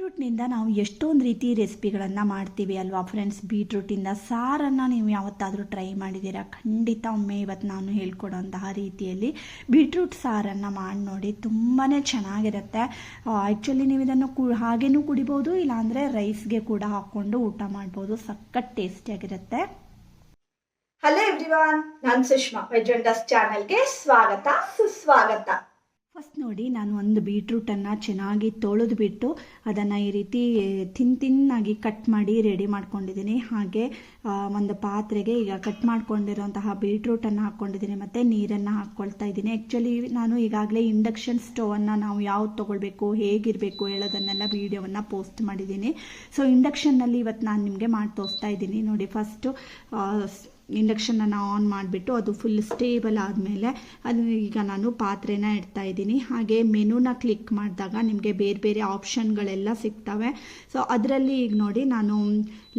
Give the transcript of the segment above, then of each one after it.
ಬೀಟ್ರೂಟ್ನಿಂದ ನಾವು ಎಷ್ಟೊಂದು ರೀತಿ ರೆಸಿಪಿಗಳನ್ನು ಮಾಡ್ತೀವಿ ಅಲ್ವಾ ಫ್ರೆಂಡ್ಸ್. ಬೀಟ್ರೂಟಿಂದ ಸಾರನ್ನು ನೀವು ಯಾವತ್ತಾದರೂ ಟ್ರೈ ಮಾಡಿದ್ದೀರಾ? ಖಂಡಿತ ಒಮ್ಮೆ ಇವತ್ತು ನಾನು ಹೇಳ್ಕೊಡೋಂತಹ ರೀತಿಯಲ್ಲಿ ಬೀಟ್ರೂಟ್ ಸಾರನ್ನು ಮಾಡಿ ನೋಡಿ, ತುಂಬಾ ಚೆನ್ನಾಗಿರುತ್ತೆ. ಆ್ಯಕ್ಚುಲಿ ನೀವು ಇದನ್ನು ಹಾಗೇನೂ ಕುಡಿಬೋದು, ಇಲ್ಲಾಂದರೆ ರೈಸ್ಗೆ ಕೂಡ ಹಾಕ್ಕೊಂಡು ಊಟ ಮಾಡ್ಬೋದು. ಸಖತ್ ಟೇಸ್ಟಿಯಾಗಿರುತ್ತೆ. ಹಲೋ ಎವ್ರಿವಾನ್, ನಾನು ಸುಷ್ಮಾ. ವೆಜ್ ಚಾನಲ್ಗೆ ಸ್ವಾಗತ, ಸುಸ್ವಾಗತ. ಫಸ್ಟ್ ನೋಡಿ, ನಾನು ಒಂದು ಬೀಟ್ರೂಟನ್ನು ಚೆನ್ನಾಗಿ ತೊಳೆದು ಬಿಟ್ಟು ಅದನ್ನು ಈ ರೀತಿ ತಿನ್ನಾಗಿ ಕಟ್ ಮಾಡಿ ರೆಡಿ ಮಾಡ್ಕೊಂಡಿದ್ದೀನಿ. ಹಾಗೆ ಒಂದು ಪಾತ್ರೆಗೆ ಈಗ ಕಟ್ ಮಾಡ್ಕೊಂಡಿರೋಂತಹ ಬೀಟ್ರೂಟನ್ನು ಹಾಕ್ಕೊಂಡಿದ್ದೀನಿ ಮತ್ತು ನೀರನ್ನು ಹಾಕ್ಕೊಳ್ತಾ ಇದ್ದೀನಿ. ಆ್ಯಕ್ಚುಲಿ ನಾನು ಈಗಾಗಲೇ ಇಂಡಕ್ಷನ್ ಸ್ಟೋವನ್ನು ನಾವು ಯಾವ್ದು ತೊಗೊಳ್ಬೇಕು, ಹೇಗಿರಬೇಕು ಹೇಳೋದನ್ನೆಲ್ಲ ವೀಡಿಯೋವನ್ನು ಪೋಸ್ಟ್ ಮಾಡಿದ್ದೀನಿ. ಸೊ ಇಂಡಕ್ಷನ್ನಲ್ಲಿ ಇವತ್ತು ನಾನು ನಿಮಗೆ ಮಾಡಿ ತೋರಿಸ್ತಾ ಇದ್ದೀನಿ. ನೋಡಿ, ಫಸ್ಟು ಇಂಡಕ್ಷನನ್ನು ಆನ್ ಮಾಡಿಬಿಟ್ಟು ಅದು ಫುಲ್ ಸ್ಟೇಬಲ್ ಆದಮೇಲೆ ಅದು ಈಗ ನಾನು ಪಾತ್ರೆನ ಇಡ್ತಾ ಇದ್ದೀನಿ. ಹಾಗೆ ಮೆನುನ ಕ್ಲಿಕ್ ಮಾಡಿದಾಗ ನಿಮಗೆ ಬೇರೆ ಬೇರೆ ಆಪ್ಷನ್ಗಳೆಲ್ಲ ಸಿಗ್ತವೆ. ಸೊ ಅದರಲ್ಲಿ ಈಗ ನೋಡಿ, ನಾನು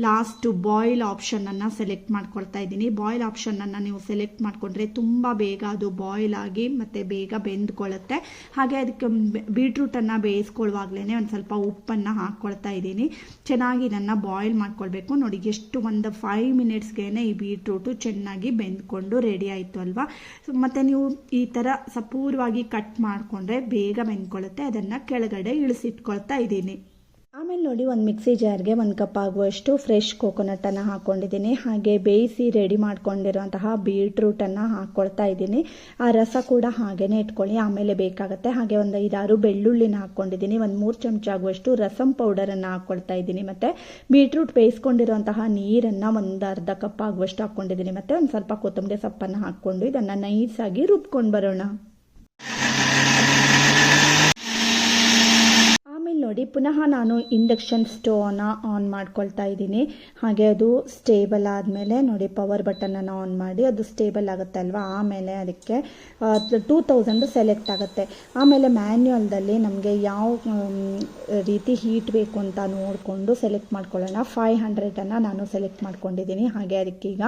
ಲಾಸ್ಟ್ ಬಾಯ್ಲ್ ಆಪ್ಷನನ್ನು ಸೆಲೆಕ್ಟ್ ಮಾಡ್ಕೊಳ್ತಾ ಇದ್ದೀನಿ. ಬಾಯ್ಲ್ ಆಪ್ಷನನ್ನು ನೀವು ಸೆಲೆಕ್ಟ್ ಮಾಡಿಕೊಂಡ್ರೆ ತುಂಬ ಬೇಗ ಅದು ಬಾಯ್ಲ್ ಆಗಿ ಮತ್ತು ಬೇಗ ಬೆಂದ್ಕೊಳ್ಳುತ್ತೆ. ಹಾಗೆ ಅದಕ್ಕೆ ಬೀಟ್ರೂಟನ್ನು ಬೇಯಿಸ್ಕೊಳ್ಳುವಾಗಲೇ ಒಂದು ಸ್ವಲ್ಪ ಉಪ್ಪನ್ನು ಹಾಕ್ಕೊಳ್ತಾ ಇದ್ದೀನಿ. ಚೆನ್ನಾಗಿ ಇದನ್ನು ಬಾಯ್ಲ್ ಮಾಡ್ಕೊಳ್ಬೇಕು. ನೋಡಿ, ಎಷ್ಟು ಒಂದು 5 ಮಿನಿಟ್ಸ್ಗೆ ಈ ಬೀಟ್ರೂಟು ಚೆನ್ನಾಗಿ ಬೆಂದ್ಕೊಂಡು ರೆಡಿ ಆಯಿತು ಅಲ್ವಾ. ಮತ್ತು ನೀವು ಈ ಥರ ಸಪೂರವಾಗಿ ಕಟ್ ಮಾಡಿಕೊಂಡ್ರೆ ಬೇಗ ಬೆಂದ್ಕೊಳ್ಳುತ್ತೆ. ಅದನ್ನು ಕೆಳಗಡೆ ಇಳಿಸಿಟ್ಕೊಳ್ತಾ ಇದ್ದೀನಿ. ಆಮೇಲೆ ನೋಡಿ, ಒಂದು ಮಿಕ್ಸಿ ಜಾರ್ಗೆ 1 ಕಪ್ ಆಗುವಷ್ಟು ಫ್ರೆಶ್ ಕೋಕೋನಟನ್ನು ಹಾಕ್ಕೊಂಡಿದ್ದೀನಿ. ಹಾಗೆ ಬೇಯಿಸಿ ರೆಡಿ ಮಾಡ್ಕೊಂಡಿರೋಂತಹ ಬೀಟ್ರೂಟನ್ನು ಹಾಕ್ಕೊಳ್ತಾ ಇದ್ದೀನಿ. ಆ ರಸ ಕೂಡ ಹಾಗೇ ಇಟ್ಕೊಳ್ಳಿ, ಆಮೇಲೆ ಬೇಕಾಗುತ್ತೆ. ಹಾಗೆ ಒಂದು 5-6 ಬೆಳ್ಳುಳ್ಳಿನ ಹಾಕ್ಕೊಂಡಿದ್ದೀನಿ. ಒಂದು 3 ಚಮಚ ಆಗುವಷ್ಟು ರಸಂ ಪೌಡರನ್ನು ಹಾಕ್ಕೊಳ್ತಾ ಇದ್ದೀನಿ. ಮತ್ತು ಬೀಟ್ರೂಟ್ ಬೇಯಿಸ್ಕೊಂಡಿರೋಂತಹ ನೀರನ್ನು ಒಂದು ಅರ್ಧ ಕಪ್ ಆಗುವಷ್ಟು ಹಾಕ್ಕೊಂಡಿದ್ದೀನಿ. ಮತ್ತು ಒಂದು ಸ್ವಲ್ಪ ಕೊತ್ತಂಬರಿ ಸೊಪ್ಪನ್ನು ಹಾಕ್ಕೊಂಡು ಇದನ್ನು ನೈಸಾಗಿ ರುಬ್ಕೊಂಡು ಬರೋಣ. ನೋಡಿ, ಪುನಃ ನಾನು ಇಂಡಕ್ಷನ್ ಸ್ಟೋವನ್ನ ಆನ್ ಮಾಡ್ಕೊಳ್ತಾ ಇದ್ದೀನಿ. ಹಾಗೆ ಅದು ಸ್ಟೇಬಲ್ ಆದಮೇಲೆ ನೋಡಿ, ಪವರ್ ಬಟನನ್ನು ಆನ್ ಮಾಡಿ ಅದು ಸ್ಟೇಬಲ್ ಆಗುತ್ತೆ ಅಲ್ವಾ. ಆಮೇಲೆ ಅದಕ್ಕೆ 2000 ಸೆಲೆಕ್ಟ್ ಆಗುತ್ತೆ. ಆಮೇಲೆ ಮ್ಯಾನ್ಯುಯಲ್ದಲ್ಲಿ ನಮಗೆ ಯಾವ ರೀತಿ ಹೀಟ್ ಬೇಕು ಅಂತ ನೋಡಿಕೊಂಡು ಸೆಲೆಕ್ಟ್ ಮಾಡ್ಕೊಳ್ಳೋಣ. 500 ನಾನು ಸೆಲೆಕ್ಟ್ ಮಾಡ್ಕೊಂಡಿದ್ದೀನಿ. ಹಾಗೆ ಅದಕ್ಕೀಗ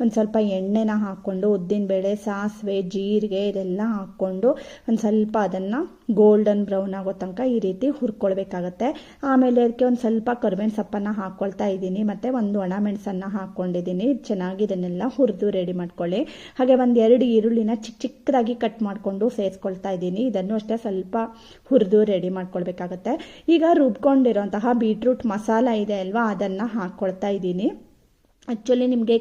ಒಂದು ಸ್ವಲ್ಪ ಎಣ್ಣೆನ ಹಾಕ್ಕೊಂಡು ಉದ್ದಿನಬೇಳೆ, ಸಾಸಿವೆ, ಜೀರಿಗೆ ಇದೆಲ್ಲ ಹಾಕ್ಕೊಂಡು ಒಂದು ಸ್ವಲ್ಪ ಅದನ್ನು ಗೋಲ್ಡನ್ ಬ್ರೌನ್ ಆಗೋ ತನಕ ಈ ರೀತಿ ಹುರ್ಕೊಳ್ಬೇಕಾಗತ್ತೆ. ಆಮೇಲೆ ಅದಕ್ಕೆ ಒಂದು ಸ್ವಲ್ಪ ಕರಿಬೇವಿನ ಸೊಪ್ಪನ್ನು ಹಾಕ್ಕೊಳ್ತಾ ಇದ್ದೀನಿ. ಮತ್ತು ಒಂದು ಒಣಮೆಣಸನ್ನು ಹಾಕ್ಕೊಂಡಿದ್ದೀನಿ. ಚೆನ್ನಾಗಿ ಇದನ್ನೆಲ್ಲ ಹುರಿದು ರೆಡಿ ಮಾಡ್ಕೊಳ್ಳಿ. ಹಾಗೆ 1-2 ಈರುಳ್ಳಿನ ಚಿಕ್ಕದಾಗಿ ಕಟ್ ಮಾಡಿಕೊಂಡು ಸೇರಿಸ್ಕೊಳ್ತಾ ಇದ್ದೀನಿ. ಇದನ್ನು ಅಷ್ಟೇ ಸ್ವಲ್ಪ ಹುರಿದು ರೆಡಿ ಮಾಡ್ಕೊಳ್ಬೇಕಾಗತ್ತೆ. ಈಗ ರುಬ್ಕೊಂಡಿರೋಂತಹ ಬೀಟ್ರೂಟ್ ಮಸಾಲ ಇದೆ ಅಲ್ವಾ, ಅದನ್ನು ಹಾಕ್ಕೊಳ್ತಾ ಇದ್ದೀನಿ. ಆ್ಯಕ್ಚುಲಿ ನಿಮಗೆ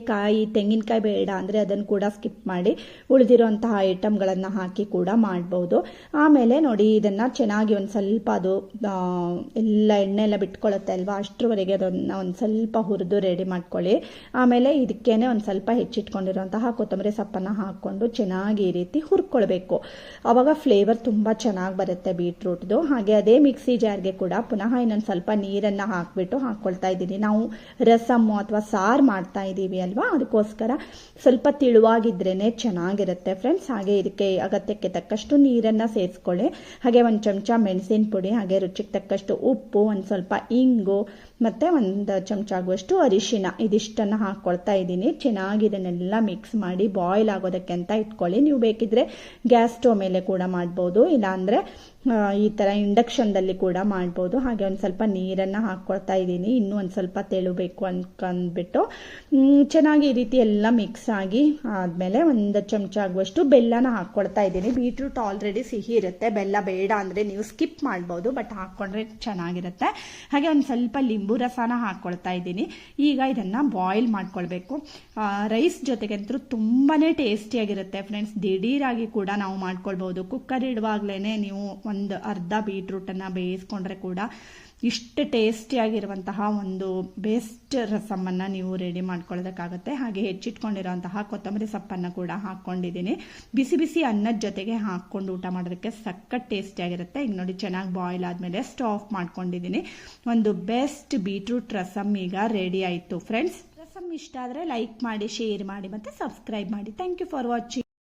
ತೆಂಗಿನಕಾಯಿ ಬೇಡ ಅಂದರೆ ಅದನ್ನು ಕೂಡ ಸ್ಕಿಪ್ ಮಾಡಿ ಉಳಿದಿರೋಂತಹ ಐಟಮ್ಗಳನ್ನು ಹಾಕಿ ಕೂಡ ಮಾಡ್ಬೋದು. ಆಮೇಲೆ ನೋಡಿ, ಇದನ್ನು ಚೆನ್ನಾಗಿ ಒಂದು ಸ್ವಲ್ಪ ಅದು ಎಲ್ಲ ಎಣ್ಣೆ ಎಲ್ಲ ಬಿಟ್ಕೊಳ್ಳುತ್ತೆ ಅಲ್ವಾ, ಅಷ್ಟರವರೆಗೆ ಅದನ್ನು ಒಂದು ಸ್ವಲ್ಪ ಹುರಿದು ರೆಡಿ ಮಾಡ್ಕೊಳ್ಳಿ. ಆಮೇಲೆ ಇದಕ್ಕೇನೆ ಒಂದು ಸ್ವಲ್ಪ ಹೆಚ್ಚಿಟ್ಕೊಂಡಿರೋಂತಹ ಕೊತ್ತಂಬರಿ ಸೊಪ್ಪನ್ನು ಹಾಕ್ಕೊಂಡು ಚೆನ್ನಾಗಿ ಈ ರೀತಿ ಹುರ್ಕೊಳ್ಬೇಕು. ಆವಾಗ ಫ್ಲೇವರ್ ತುಂಬ ಚೆನ್ನಾಗಿ ಬರುತ್ತೆ ಬೀಟ್ರೂಟ್ದು. ಹಾಗೆ ಅದೇ ಮಿಕ್ಸಿ ಜಾರ್ಗೆ ಕೂಡ ಪುನಃ ಇನ್ನೊಂದು ಸ್ವಲ್ಪ ನೀರನ್ನು ಹಾಕ್ಕೊಳ್ತಾ ಇದ್ದೀನಿ. ನಾವು ರಸಮ್ಮು ಅಥವಾ ಸಾರು ಮಾಡ್ತಾ ಇದ್ದೀವಿ ಅಲ್ವಾ, ಅದಕ್ಕೋಸ್ಕರ ಸ್ವಲ್ಪ ತಿಳುವಾಗಿದ್ರೇನೆ ಚೆನ್ನಾಗಿರುತ್ತೆ ಫ್ರೆಂಡ್ಸ್. ಹಾಗೆ ಇದಕ್ಕೆ ಅಗತ್ಯಕ್ಕೆ ತಕ್ಕಷ್ಟು ನೀರನ್ನು ಸೇರಿಸ್ಕೊಳ್ಳಿ. ಹಾಗೆ 1 ಚಮಚ ಮೆಣಸಿನ ಪುಡಿ, ಹಾಗೆ ರುಚಿಗೆ ತಕ್ಕಷ್ಟು ಉಪ್ಪು, ಒಂದು ಸ್ವಲ್ಪ ಇಂಗು ಮತ್ತು 1 ಚಮಚ ಆಗುವಷ್ಟು ಅರಿಶಿನ, ಇದಿಷ್ಟನ್ನು ಹಾಕ್ಕೊಳ್ತಾ ಇದ್ದೀನಿ. ಚೆನ್ನಾಗಿ ಇದನ್ನೆಲ್ಲ ಮಿಕ್ಸ್ ಮಾಡಿ ಬಾಯ್ಲ್ ಆಗೋದಕ್ಕೆ ಅಂತ ಇಟ್ಕೊಳ್ಳಿ. ನೀವು ಬೇಕಿದ್ರೆ ಗ್ಯಾಸ್ ಸ್ಟವ್ ಮೇಲೆ ಕೂಡ ಮಾಡ್ಬೋದು, ಇಲ್ಲಾಂದರೆ ಈ ಥರ ಇಂಡಕ್ಷನ್ದಲ್ಲಿ ಕೂಡ ಮಾಡ್ಬೋದು. ಹಾಗೆ ಒಂದು ಸ್ವಲ್ಪ ನೀರನ್ನು ಹಾಕ್ಕೊಳ್ತಾ ಇದ್ದೀನಿ. ಇನ್ನೂ ಒಂದು ಸ್ವಲ್ಪ ತೆಳುಬೇಕು ಅಂದ್ಬಿಟ್ಟು ಚೆನ್ನಾಗಿ ಈ ರೀತಿ ಎಲ್ಲ ಮಿಕ್ಸ್ ಆಗಿ ಆದಮೇಲೆ 1 ಚಮಚ ಆಗುವಷ್ಟು ಬೆಲ್ಲನ ಹಾಕ್ಕೊಳ್ತಾ ಇದ್ದೀನಿ. ಬೀಟ್ರೂಟ್ ಆಲ್ರೆಡಿ ಸಿಹಿ ಇರುತ್ತೆ, ಬೆಲ್ಲ ಬೇಡ ಅಂದರೆ ನೀವು ಸ್ಕಿಪ್ ಮಾಡ್ಬೋದು, ಬಟ್ ಹಾಕ್ಕೊಂಡ್ರೆ ಚೆನ್ನಾಗಿರುತ್ತೆ. ಹಾಗೆ ಒಂದು ಸ್ವಲ್ಪ ಲಿಂಬು ರಸನ ಹಾಕ್ಕೊಳ್ತಾ ಇದ್ದೀನಿ. ಈಗ ಇದನ್ನು ಬಾಯ್ಲ್ ಮಾಡ್ಕೊಳ್ಬೇಕು. ರೈಸ್ ಜೊತೆಗಂತೂ ತುಂಬಾ ಟೇಸ್ಟಿಯಾಗಿರುತ್ತೆ ಫ್ರೆಂಡ್ಸ್. ದಿಢೀರಾಗಿ ಕೂಡ ನಾವು ಮಾಡ್ಕೊಳ್ಬೋದು. ಕುಕ್ಕರ್ ಇಡುವಾಗಲೇ ನೀವು ಒಂದು ಅರ್ಧ ಬೀಟ್ರೂಟನ್ನು ಬೇಯಿಸ್ಕೊಂಡ್ರೆ ಕೂಡ ಇಷ್ಟು ಟೇಸ್ಟಿಯಾಗಿರುವಂತಹ ಒಂದು ಬೆಸ್ಟ್ ರಸಮನ್ನು ನೀವು ರೆಡಿ ಮಾಡ್ಕೊಳ್ಳೋದಕ್ಕಾಗುತ್ತೆ. ಹಾಗೆ ಹೆಚ್ಚಿಟ್ಕೊಂಡಿರೋಂತಹ ಕೊತ್ತಂಬರಿ ಸೊಪ್ಪನ್ನು ಕೂಡ ಹಾಕ್ಕೊಂಡಿದ್ದೀನಿ. ಬಿಸಿ ಬಿಸಿ ಅನ್ನದ ಜೊತೆಗೆ ಹಾಕ್ಕೊಂಡು ಊಟ ಮಾಡೋದಕ್ಕೆ ಸಖತ್ ಟೇಸ್ಟಿಯಾಗಿರುತ್ತೆ. ಈಗ ನೋಡಿ, ಚೆನ್ನಾಗಿ ಬಾಯ್ಲ್ ಆದಮೇಲೆ ಸ್ಟವ್ ಆಫ್ ಮಾಡ್ಕೊಂಡಿದ್ದೀನಿ. ಒಂದು ಬೆಸ್ಟ್ ಬೀಟ್ರೂಟ್ ರಸಮ್ ಈಗ ರೆಡಿ ಆಯಿತು ಫ್ರೆಂಡ್ಸ್. ರಸಮ್ ಇಷ್ಟ ಆದರೆ ಲೈಕ್ ಮಾಡಿ, ಶೇರ್ ಮಾಡಿ ಮತ್ತು ಸಬ್ಸ್ಕ್ರೈಬ್ ಮಾಡಿ. Thank you for watching.